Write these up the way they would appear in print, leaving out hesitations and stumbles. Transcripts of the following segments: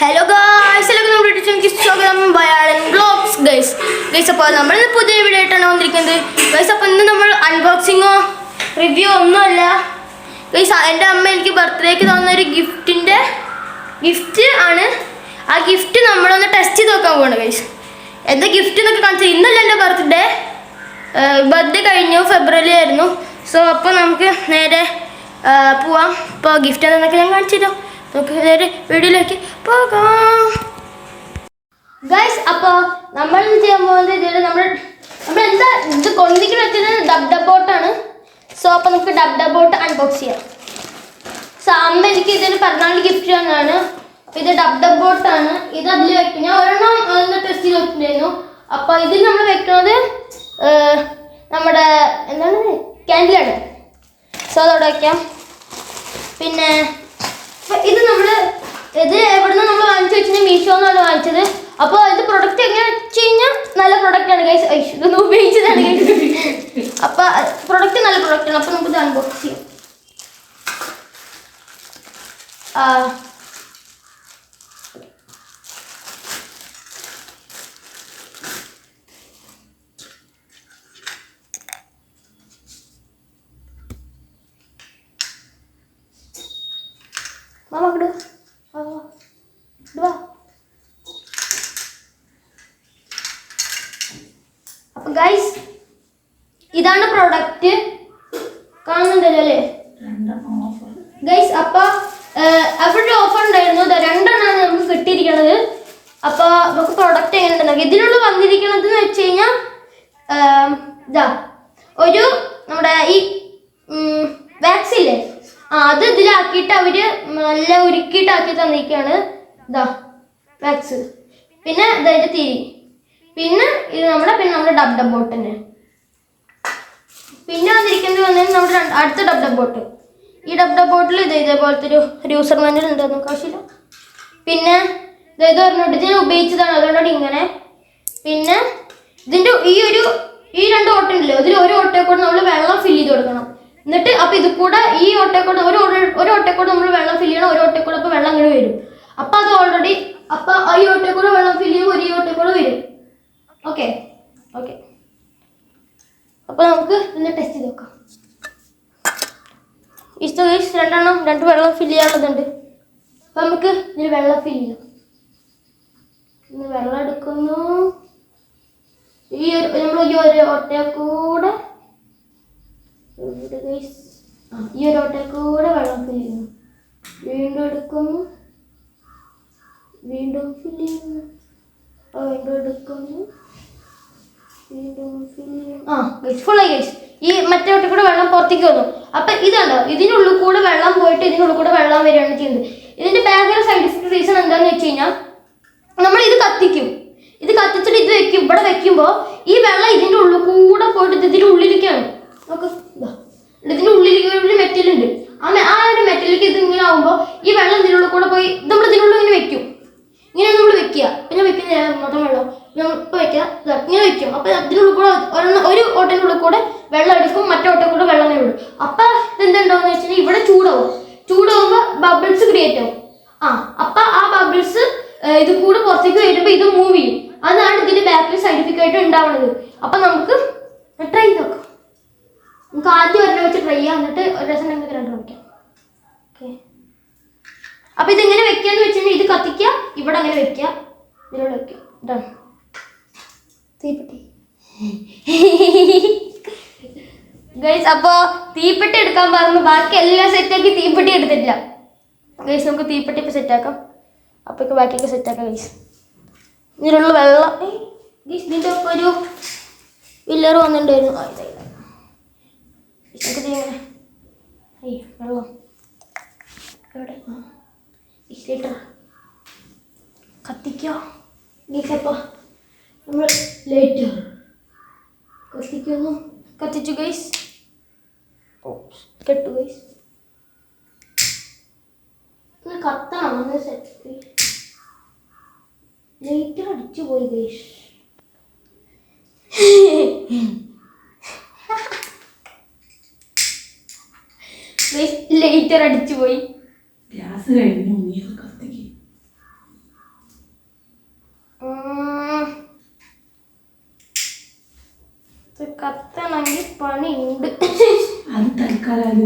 Hello guys, എല്ലാവർക്കും നമ്മുടെ ചാനലിലേക്ക് സ്വാഗതം. ബയാളൻ വ്ലോഗ്സ് ഗൈസ് അപ്പോൾ നമ്മൾ പുതിയ വീഡിയോ ആയിട്ടാണ് വന്നിരിക്കുന്നത് ഗൈസ്. അപ്പോൾ ഇന്ന് നമ്മൾ അൺബോക്സിങ്ങോ റിവ്യൂ ഒന്നുമല്ല ഗൈസ്. എൻ്റെ അമ്മ എനിക്ക് ബർത്ത്ഡേക്ക് തന്നൊരു ഗിഫ്റ്റ് ആണ്. ആ ഗിഫ്റ്റ് നമ്മളൊന്ന് ടെസ്റ്റ് ചെയ്ത് നോക്കാൻ പോകണം ഗൈസ്. എന്താ ഗിഫ്റ്റ് എന്നൊക്കെ കാണിച്ചത്. ഇന്നല്ല എൻ്റെ ബർത്ത്ഡേ കഴിഞ്ഞു, ഫെബ്രുവരി ആയിരുന്നു. സോ അപ്പോൾ നമുക്ക് നേരെ പോവാം. ഇപ്പോൾ ഗിഫ്റ്റ് എന്താണെന്നൊക്കെ ഞാൻ കാണിച്ചു തരാം. നമുക്ക് നേരെ വീഡിയോയിലേക്ക് പോകാം ഗൈസ്. അപ്പോൾ നമ്മൾ ചെയ്യാൻ പോകുന്നത് നമ്മൾ എന്താ ഇത് കൊണ്ടിരിക്കുന്ന വെച്ചത് ഡബ് സോ അപ്പോൾ നമുക്ക് ഡബ് അൺബോക്സ് ചെയ്യാം. സോ അമ്മ എനിക്ക് ഇതിന് പിറന്നാൾ ഗിഫ്റ്റ് തന്നെയാണ്. ഇത് ഡബ് ആണ്. ഇത് അതിൽ വെക്കും. ഞാൻ ഒരെണ്ണം ടെസ്റ്റ് ചെയ്ത് വെച്ചിട്ടുണ്ടായിരുന്നു. അപ്പോൾ ഇതിൽ നമ്മൾ വെക്കുന്നത് നമ്മുടെ എന്താണ് ക്യാൻഡിലാണ്. സോ അതോടെ വയ്ക്കാം. പിന്നെ ഇത് എവിടെ നിന്ന് നമ്മൾ വാങ്ങിച്ചു വെച്ചാൽ മീഷോ എന്നാണ് വാങ്ങിച്ചത്. അപ്പോൾ ഇത് പ്രൊഡക്റ്റ് എങ്ങനെ വെച്ച് കഴിഞ്ഞാൽ നല്ല പ്രൊഡക്റ്റാണ് ഗൈസ്. ഇതൊന്നും ഉപയോഗിച്ചതാണ് ഗൈസ്. അപ്പോൾ പ്രൊഡക്റ്റ് നല്ല പ്രൊഡക്റ്റാണ്. അപ്പോൾ നമുക്കിത് അൺബോക്സ് ചെയ്യാം. മാമ ഇട് വാ. അപ്പൊ ഗൈസ് ഇതാണ് പ്രൊഡക്റ്റ്. കാണുന്നുണ്ടല്ലോ അല്ലേ ഗൈസ്. അപ്പൊ അവിടെ ഓഫർ ഉണ്ടായിരുന്നു. രണ്ടെണ്ണമാണ് നമുക്ക് കിട്ടിയിരിക്കണത്. അപ്പൊ നമുക്ക് പ്രൊഡക്റ്റ് എങ്ങനെ ഉണ്ടെന്ന് ഇതിനുള്ള വന്നിരിക്കണത് എന്ന് വെച്ച് കഴിഞ്ഞാൽ ഇതാ ഒരു നമ്മുടെ ഈ വാക്സ് ഇല്ലേ, അത് ഇതിലാക്കിയിട്ട് അവര് നല്ല ഉരുക്കിയിട്ടാക്കി തന്നിരിക്കുകയാണ്. ഇതാ വാക്സ്, പിന്നെ ഇതിൻ്റെ തിരി, പിന്നെ ഇത് നമ്മുടെ ഡബ് ബോട്ട് തന്നെ. പിന്നെ വന്നിരിക്കുന്നത് നമ്മുടെ അടുത്ത ഡബ് ബോട്ട്. ഈ ഡബ് ബോട്ടിൽ ഇതേപോലത്തെ ഒരു യൂസർ മാനുവൽ ഉണ്ട്, നമുക്ക് ആവശ്യമില്ല. പിന്നെ ഇത് പറഞ്ഞിട്ട് ഇതിനെ ഉപയോഗിച്ചതാണ്, അതുകൊണ്ടാണ് ഇങ്ങനെ. പിന്നെ ഇതിൻ്റെ ഈ രണ്ട് ഓട്ടമുണ്ടല്ലോ, ഇതിൽ ഒരു ഓട്ടയെ കൂടെ നമ്മൾ വെള്ളം ഫില്ല് ചെയ്ത് കൊടുക്കണം. എന്നിട്ട് അപ്പോൾ ഇത് കൂടെ ഈ ഓട്ടയെക്കൂടെ ഒരു ഓട്ടയെക്കൂടെ നമ്മൾ വെള്ളം ഫില്ല് ചെയ്യണം. ഒരു ഓട്ടയെക്കൂടെ അപ്പോൾ വെള്ളം ഇങ്ങനെ വരും. അപ്പോൾ അത് ഓൾറെഡി അപ്പോൾ ഈ ഓട്ടയെക്കൂടെ വെള്ളം ഫില്ല് ചെയ്യുമ്പോൾ ഒരു ഓട്ടയെക്കൂടെ വരും. ഓക്കെ. അപ്പോൾ നമുക്ക് ഇന്ന് ടെസ്റ്റ് ചെയ്ത് നോക്കാം. രണ്ട് വെള്ളം ഫില്ല് ചെയ്യാനുള്ളതുണ്ട്. അപ്പോൾ നമുക്ക് ഇതിൽ വെള്ളം ഫില്ല് ചെയ്യാം. ഇന്ന് വെള്ളം എടുക്കുന്നു. നമ്മൾ ഈ ഒരു ഓട്ടയെക്കൂടെ ഈ ഒരു ഓട്ടയെക്കൂടെ വെള്ളം ഫില്ല് ചെയ്യുന്നു. വീണ്ടും എടുക്കുന്നു, വീണ്ടും ഫില്ല് ചെയ്യുന്നു, വീണ്ടും എടുക്കുന്നു, വീണ്ടും ഫില്ല് ചെയ്യുന്നു. ഫുള്ളായി ഗൈസ്. ഈ മറ്റേ ഓട്ടയിൽ കൂടെ വെള്ളം പുറത്തേക്ക് വന്നു. അപ്പം ഇതുണ്ടോ, ഇതിനുള്ളിൽ കൂടെ വെള്ളം പോയിട്ട് ഇതിനുള്ളിൽ കൂടെ വെള്ളം വരികയാണ് ചെയ്യുന്നത്. ഇതിൻ്റെ ബാക്കിലെ സയൻറ്റിഫിക് റീസൺ എന്താണെന്ന് വെച്ച് കഴിഞ്ഞാൽ നമ്മൾ ഇത് കത്തിക്കും. ഇത് കത്തിച്ചിട്ട് ഇത് വെക്കും. ഇവിടെ വെക്കുമ്പോൾ ഈ വെള്ളം ഇതിൻ്റെ ഉള്ളിൽ കൂടെ പോയിട്ട് ഇതിൻ്റെ ഉള്ളിലേക്കാണ്. നമുക്ക് ഇതിൻ്റെ ഉള്ളിലേക്ക് ഒരു മെറ്റലുണ്ട്. ആ ഒരു മെറ്റലിലേക്ക് ഇത് ഇങ്ങനെ ആകുമ്പോൾ ഈ വെള്ളം ഇതിനുള്ളിൽ കൂടെ പോയി നമ്മൾ ഇതിനുള്ളിൽ ഇങ്ങനെ വെക്കും. ഇങ്ങനെ നമ്മൾ വെക്കുക. പിന്നെ വെക്കുന്ന മൊത്തം വെള്ളം ഇപ്പോൾ വെക്കുക, ഇങ്ങനെ വെക്കും. അപ്പോൾ ഇതിനുള്ളിൽ കൂടെ ഒരു ഓട്ടത്തിനുള്ളിൽ കൂടെ വെള്ളം എടുക്കും, മറ്റേ ഓട്ടയിൽ കൂടെ വെള്ളം ഇങ്ങനെ വിടും. അപ്പം ഇതെന്തുണ്ടാവുമെന്ന് വെച്ച് കഴിഞ്ഞാൽ ഇവിടെ ചൂടാവുമ്പോൾ ബബിൾസ് ക്രിയേറ്റ് ആവും. അപ്പം ആ ബബിൾസ് ഇത് കൂടെ പുറത്തേക്ക് വരുമ്പോൾ ഇത് മൂവ് ചെയ്യും. അതാണ് ഇതിൻ്റെ ബാക്കിൽ സയൻറ്റിഫിക് ആയിട്ട് ഉണ്ടാവുന്നത്. അപ്പം നമുക്ക് ട്രൈ ചെയ്ത് നോക്കാം. നമുക്ക് ആദ്യം ഒരെണ്ണം വെച്ച് ട്രൈ ചെയ്യാം, എന്നിട്ട് ഒരു രസം ഞങ്ങൾക്ക് രണ്ടെണ്ണം വയ്ക്കാം. ഓക്കെ. അപ്പം ഇതെങ്ങനെ വെക്കാന്ന് വെച്ച് കഴിഞ്ഞാൽ ഇത് കത്തിക്കുക, ഇവിടെ അങ്ങനെ വെക്കുക, ഇതിലൂടെ വെക്കുക. ഇതാണ് തീപ്പെട്ടി ഗൈസ്. അപ്പോൾ തീപ്പെട്ടി എടുക്കാൻ പറഞ്ഞു. ബാക്കി എല്ലാം സെറ്റാക്കി തീപ്പെട്ടി എടുത്തിട്ടില്ല ഗൈസ്. നമുക്ക് തീപ്പെട്ടി ഇപ്പം സെറ്റാക്കാം. അപ്പോൾ ബാക്കിയൊക്കെ സെറ്റാക്കാം ഗൈസ്. ഇതിലുള്ള വെള്ളം ഗൈസ്, ഇതിൻ്റെ ഒപ്പം ഒരു വില്ലർ വന്നിട്ടുണ്ടായിരുന്നു. വെള്ളം എവിടെ ലിറ്റർ കത്തിക്കോ ഗൈസ്. അപ്പോൾ നമ്മൾ ലൈറ്റർ കത്തിച്ചു ഗൈസ്. കെട്ടു ഗൈസ്. കത്തണം സെറ്റ്. ലൈറ്റർ അടിച്ചു പോയി ഗൈസ്. ലൈറ്റർ അടിച്ചു പോയി. ഗ്യാസ് കഴിഞ്ഞു. കത്തണമെങ്കിൽ പണിയുണ്ട്. അത് തൽക്കാലം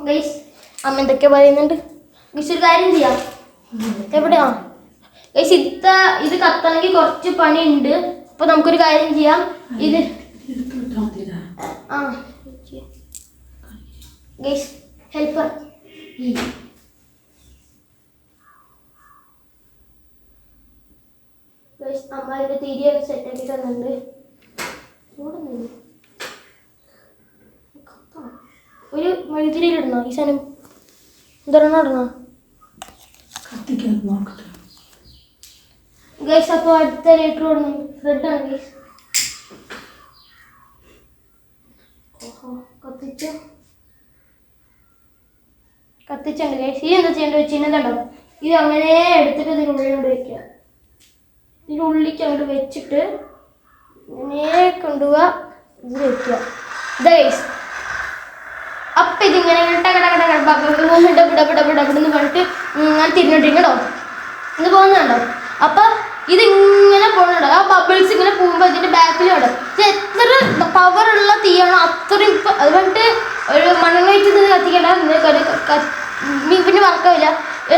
ഗൈസ് അമ്മ എന്തൊക്കെ പറയുന്നുണ്ട്. ഗൈസ് ഒരു കാര്യം ചെയ്യാം. എവിടെയാ ഗൈസ് ഇത് കത്തണമെങ്കിൽ കുറച്ച് പണിയുണ്ട്. അപ്പൊ നമുക്കൊരു കാര്യം ചെയ്യാം. ഇത് ഗൈസ് ഹെൽപ്പർ അമ്മ ഇതിന്റെ തിരിയൊക്കെ സെറ്റ് ആക്കി തന്നിട്ടുണ്ട്. ഒരു മെഴുതിരിയിലിടണോ ഈ സാധനം? എന്തൊരെണ്ണം ഇടണോ ഗൈസ്? അപ്പോൾ അടുത്ത ലൈറ്റർ ഇടണം. റെഡാണ് ഗൈസ്. കത്തിച്ചുണ്ട് ഗൈസ്. ഈ എന്താ ചെയ്യേണ്ടത് വെച്ചിട്ടുണ്ടോ? ഇത് അങ്ങനെ എടുത്തിട്ട് ഇതിനുള്ളിൽ കൊണ്ട് വെക്കുക. ഇതിനുള്ളിലേക്ക് അങ്ങോട്ട് വെച്ചിട്ട് ഇങ്ങനെ കൊണ്ടുപോവുക. ഇത് വെക്കുക. ഇതാ ഗൈസ്. അപ്പം ഇതിങ്ങനെ ഡബിന്ന് പറഞ്ഞിട്ട് ഇങ്ങനെ തിരിഞ്ഞിട്ടിങ്ങടോ ഇത് പോകുന്നുണ്ടോ? അപ്പം ഇതിങ്ങനെ പോകണുണ്ടോ? ആ ബബിൾസ് ഇങ്ങനെ പോകുമ്പോൾ ഇതിൻ്റെ ബാക്കിലുണ്ടോ? ഇത് എത്ര പവറുള്ള തീയാണോ അത്രയും. ഇപ്പം അത് പറഞ്ഞിട്ട് ഒരു മണ്ണെണ്ണ വെച്ച് കത്തിക്കണ്ട. പിന്നെ വർക്കാവില്ല. ഈ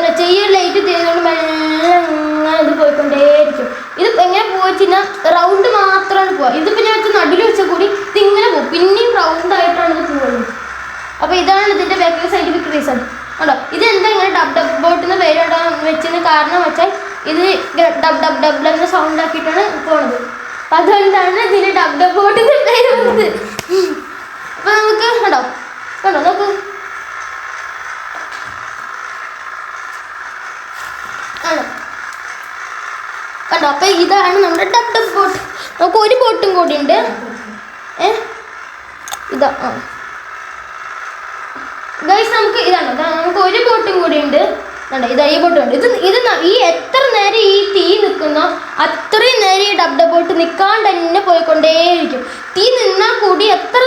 ലൈറ്റ് ചെയ്തുകൊണ്ട് മെല്ലെ അങ്ങനെ ഇത് പോയിക്കൊണ്ടേയിരിക്കും. ഇത് എങ്ങനെ പോയിച്ചാൽ റൗണ്ട് മാത്രമാണ് പോവുക. ഇതിപ്പോൾ ഞാൻ നടുവിൽ വെച്ചാൽ കൂടി ഇതിങ്ങനെ പോകും. പിന്നെയും റൗണ്ടായിട്ടാണ് ഇത് പോകുന്നത്. അപ്പോൾ ഇതാണ് ഇതിൻ്റെ ബാക്കിൽ സയൻറ്റിഫിക് റീസൺ ഉണ്ടോ. ഇതെന്താ ഇങ്ങനെ ഡബ് ബോട്ടിന്ന് പേരുണ്ടോ വെച്ചതിന് കാരണം വെച്ചാൽ ഇത് ഡബ് എന്ന സൗണ്ട് ആക്കിയിട്ടാണ് പോണത്. അപ്പം അതുകൊണ്ടാണ് ഇതിന് ഡബ് ബോട്ടിന്ന് പേര് വന്നത്. അപ്പം നമുക്ക് കണ്ടോ നോക്ക് ആണോ കണ്ടോ. അപ്പം ഇതാണ് നമ്മുടെ ഡബ് ബോട്ട്. നമുക്ക് ഒരു ബോട്ടും കൂടി ഉണ്ട്. ഇതാ ഗൈസ് നമുക്ക് ഇതാണ്. നമുക്ക് ഒരു ബോട്ടും കൂടി ഉണ്ട്. ഇതാ ഈ ബോട്ടും ഉണ്ട്. ഇത് ഈ എത്ര നേരം ഈ തീ നിൽക്കുന്നോ അത്രയും നേരം ഈ ഡബ് ബോട്ട് നിൽക്കാണ്ട് തന്നെ പോയിക്കൊണ്ടേയിരിക്കും. തീ നിന്നാൽ കൂടി എത്ര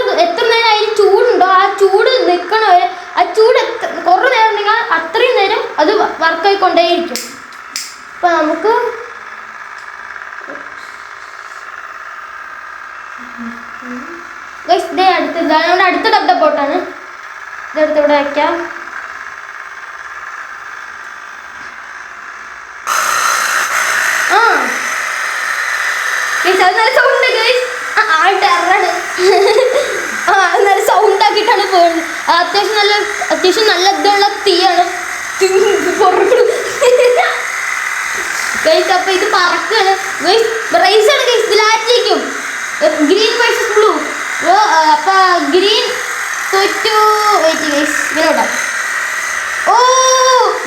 നേരം അതിൽ ചൂടുണ്ടോ ആ ചൂട് നിൽക്കണ വരെ ആ ചൂട് കുറേ നേരം ഉണ്ടെങ്കിൽ അത്രയും നേരം അത് വർക്കായിക്കൊണ്ടേയിരിക്കും. അപ്പം നമുക്ക് ഗൈസ് ഇതേ അടുത്ത ഡബ് ബോട്ടാണ്. ഇതെടുത്ത് ഇവിടെ വയ്ക്കാം. അത് നല്ല സൗണ്ട് ഗൈസ്. ടെററാണ്. അത് നല്ല സൗണ്ട് ആക്കിയിട്ടാണ് പോകുന്നത്. അത്യാവശ്യം നല്ല ഇതുള്ള തീയാണ് ഗൈസ്. അപ്പൊ ഇത് പറക്കാണ് ഗൈസ്. റൈസാണ് ഗൈസ്. ഇതിലായിരിക്കും ഗ്രീൻ വേഴ്സസ് ബ്ലൂ. അപ്പൊ ഗ്രീൻ തോറ്റു. വെയിറ്റ് ഗൈസ് ഇതിലോട്ടാ. ഓ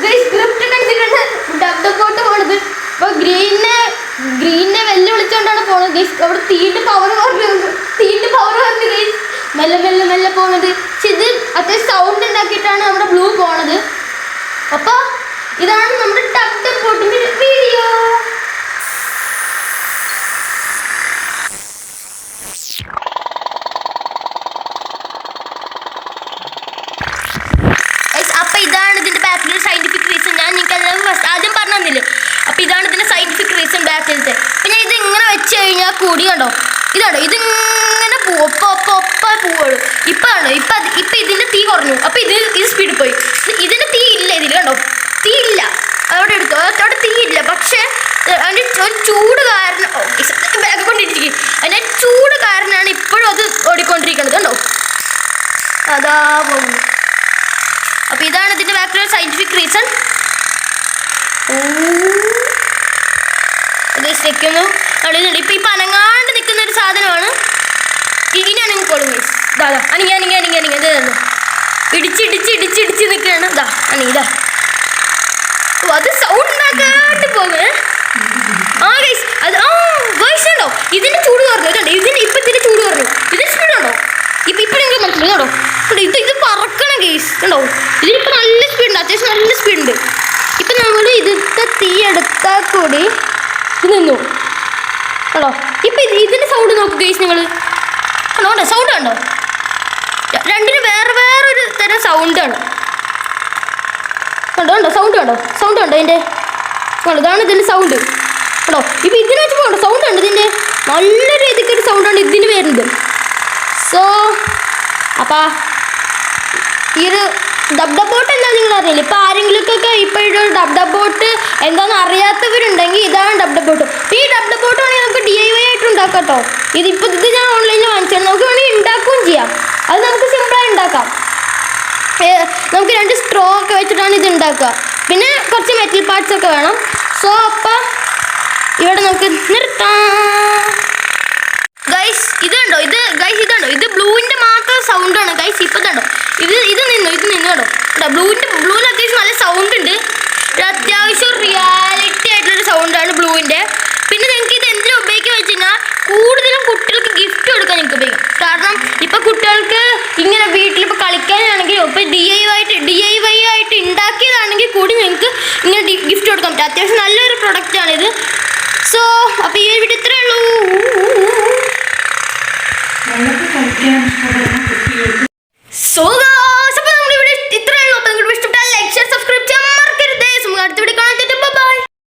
ഗൈസ് സ്ക്രിപ്റ്റ് കണ്ടിട്ടുണ്ട് ഡബ് ബോട്ട് പോണത്. അപ്പൊ ഗ്രീനെ വെല്ലുവിളിച്ചോണ്ടാണ് പോണത് ഗൈസ്. അവിടെ തീന്റെ പവർ പറഞ്ഞു ഗൈസ്. മെല്ലെ പോണത്. പക്ഷെ ഇത് അത്യാവശ്യം സൗണ്ട് ഉണ്ടാക്കിയിട്ടാണ് നമ്മുടെ ബ്ലൂ പോണത്. അപ്പൊ ഇതാണ് നമ്മുടെ ഡബ് ബോട്ടിന്റെ വീഡിയോ. അപ്പം ഇതാണ് ഇതിൻ്റെ ബാക്കിലൊരു സയൻറ്റിഫിക് റീസൺ. ഞാൻ നിങ്ങൾക്ക് ആദ്യം പറഞ്ഞു തന്നില്ലേ. അപ്പം ഇതാണ് ഇതിൻ്റെ സയൻറ്റിഫിക് റീസൺ ബാക്കിലത്തെ. അപ്പം ഞാൻ ഇതിങ്ങനെ വെച്ച് കഴിഞ്ഞാൽ കൂടി കണ്ടോ ഇതാണോ ഇതിങ്ങനെ പോവും. ഒപ്പം പോവുള്ളൂ. ഇപ്പം കണ്ടോ ഇപ്പം ഇതിൻ്റെ തീ കുറഞ്ഞു. അപ്പം ഇത് സ്പീഡിൽ പോയി. ഇതിൻ്റെ തീ ഇല്ല. ഇതിൽ കണ്ടോ തീ ഇല്ല. അവിടെ എടുത്തു. അവിടെ തീ ഇല്ല. പക്ഷേ അതിൻ്റെ ഒരു ചൂട് കാരണം ബാഗ് കൊണ്ടിരിക്കും. അതിൻ്റെ ചൂട് കാരണമാണ് ഇപ്പോഴും അത് ഓടിക്കൊണ്ടിരിക്കുന്നത് കണ്ടോ. അതാ പോകുന്നു. അപ്പോൾ ഇതാണ് ഇതിൻ്റെ ബാക്കിലുള്ള സയൻറ്റിഫിക് റീസൺ. വെക്കുന്നു അവിടെ ഇപ്പം ഈ പനങ്ങാണ്ട് നിൽക്കുന്ന ഒരു സാധനമാണ്. ഇനി അനങ്ങിക്കോളും ഗൈസ്. ഇതാ അനങ്ങി ഇതായിരുന്നു ഇടിച്ച് നിൽക്കുകയാണ്. ഇതാ ഇതാ ഓ അത് സൗണ്ട് ഉണ്ടാക്കാണ്ട് പോകും. ആ ഗൈസ് അത് ഗൈസ് ഉണ്ടോ ഇതിൻ്റെ ചൂട് കുറഞ്ഞു. ഇതുണ്ട് ഇപ്പം ഇതിൻ്റെ ചൂട് കുറഞ്ഞു. ഇതിൻ്റെ സ്പീഡുണ്ടോ ഇപ്പം നിങ്ങൾക്ക് മനസ്സിലായി കേട്ടോ. ഇത് പറക്കണം ഗൈസ് ഉണ്ടോ. ഇതിനിപ്പോൾ നല്ല സ്പീഡുണ്ട്. അത്യാവശ്യം നല്ല സ്പീഡുണ്ട്. ഇപ്പം നമ്മൾ ഇതിൻ്റെ തീ എടുത്താൽ കൂടി ഇത് നിന്നു കേട്ടോ. ഇപ്പം ഇതിൻ്റെ സൗണ്ട് നോക്കൂ ഗൈസ്. നിങ്ങൾ കണ്ടോ സൗണ്ട് കണ്ടോ. രണ്ടിന് വേറൊരു തരം സൗണ്ടാണ്. കണ്ടോ സൗണ്ട് കണ്ടോ അതിൻ്റെ ഇതാണ് ഇതിൻ്റെ സൗണ്ട് കേട്ടോ. ഇപ്പം ഇതിന് വെച്ച് പോകണ്ടോ സൗണ്ട് ഉണ്ട് ഇതിൻ്റെ. നല്ല രീതിക്കൊരു സൗണ്ടാണ് ഇതിന് വരുന്നത്. സോ അപ്പം ഈ ഒരു ഡബ് ബോട്ട് എന്താ നിങ്ങൾ അറിയില്ല. ഇപ്പം ആരെങ്കിലുമൊക്കെ ഇപ്പോൾ ഒരു ഡബ് ബോട്ട് എന്താണെന്ന് അറിയാത്തവരുണ്ടെങ്കിൽ ഇതാണ് ഡബ് ബോട്ട്. ഈ ഡബ് ബോട്ട് വേണമെങ്കിൽ നമുക്ക് DIY ആയിട്ട് ഉണ്ടാക്കാം കേട്ടോ. ഇത് ഞാൻ ഓൺലൈനിൽ വാങ്ങിച്ചാൽ നമുക്ക് വേണമെങ്കിൽ ഉണ്ടാക്കുകയും ചെയ്യാം. അത് നമുക്ക് സിമ്പിളായി ഉണ്ടാക്കാം. നമുക്ക് 2 സ്ട്രോ ഒക്കെ വെച്ചിട്ടാണ് ഇത് ഉണ്ടാക്കുക. പിന്നെ കുറച്ച് മെറ്റൽ പാർട്സ് ഒക്കെ വേണം. സോ അപ്പം ഇവിടെ നമുക്ക് നിർത്താം. ഗൈസ് ഇതുണ്ടോ, ഇത് ബ്ലൂവിൻ്റെ മാത്രം സൗണ്ടാണ് ഗൈസ്. ഇപ്പം കണ്ടോ ഇത് നിന്നു കേട്ടോ. ബ്ലൂവിന് അത്യാവശ്യം നല്ല സൗണ്ട് ഉണ്ട്. ഒരു അത്യാവശ്യം റിയാലിറ്റി ആയിട്ടുള്ളൊരു സൗണ്ടാണ് ബ്ലൂവിൻ്റെ. പിന്നെ നിങ്ങൾക്ക് ഇത് എന്തിനാ ഉപയോഗിക്കുക വെച്ച് കഴിഞ്ഞാൽ കൂടുതലും കുട്ടികൾക്ക് ഗിഫ്റ്റ് കൊടുക്കാൻ നിങ്ങൾക്ക് ഉപയോഗിക്കും. കാരണം ഇപ്പം കുട്ടികൾക്ക് ഇങ്ങനെ വീട്ടിലിപ്പോൾ കളിക്കാനാണെങ്കിലും ഇപ്പോൾ DIY ആയിട്ട് ഉണ്ടാക്കിയതാണെങ്കിൽ കൂടി നിങ്ങൾക്ക് ഇങ്ങനെ ഗിഫ്റ്റ് കൊടുക്കാൻ പറ്റും. അത്യാവശ്യം നല്ലൊരു പ്രൊഡക്റ്റാണിത്. സോ അപ്പോൾ ഈ വീഡിയോ ഇത്രയേ ഉള്ളൂ. വെള്ളത്തിൽ കളിക്കാൻ ഇഷ്ടപ്പെടുന്ന കുട്ടികൾക്ക്